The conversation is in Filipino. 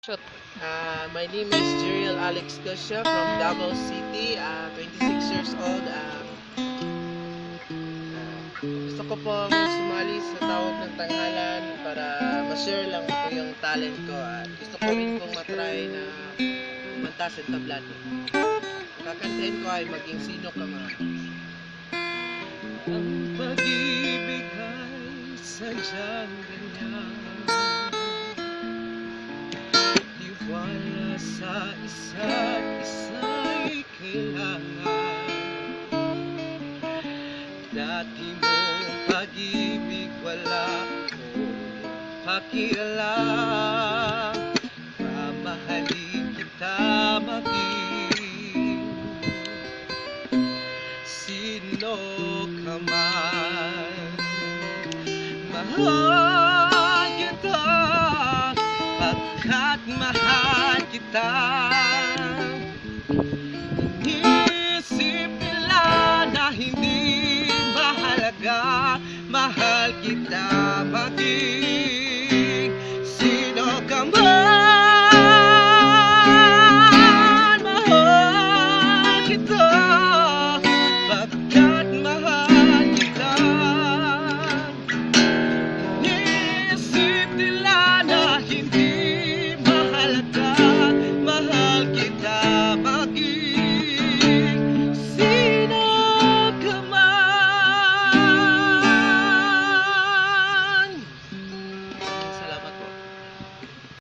Shoot. My name is Jeriel Alex Gosha from Davao City, 26 years old. Gusto ko pong sumali sa tawag ng tanghalan para ma-share lang ko yung talent ko at gusto ko rin pong matry na kumanta sa tablado. Kakantahin ko ay Maging Sino Ka Man. Ang pag-ibig ay sadyang ganyan, tiwala sa isa't isa'y kailangan. Dati mong pag-ibig wala akong pakialam, mamahalin kita maging sino ka man. Mahal kita pagkat mahal kita. Inisip nila na hindi mahalaga, mahal kita maging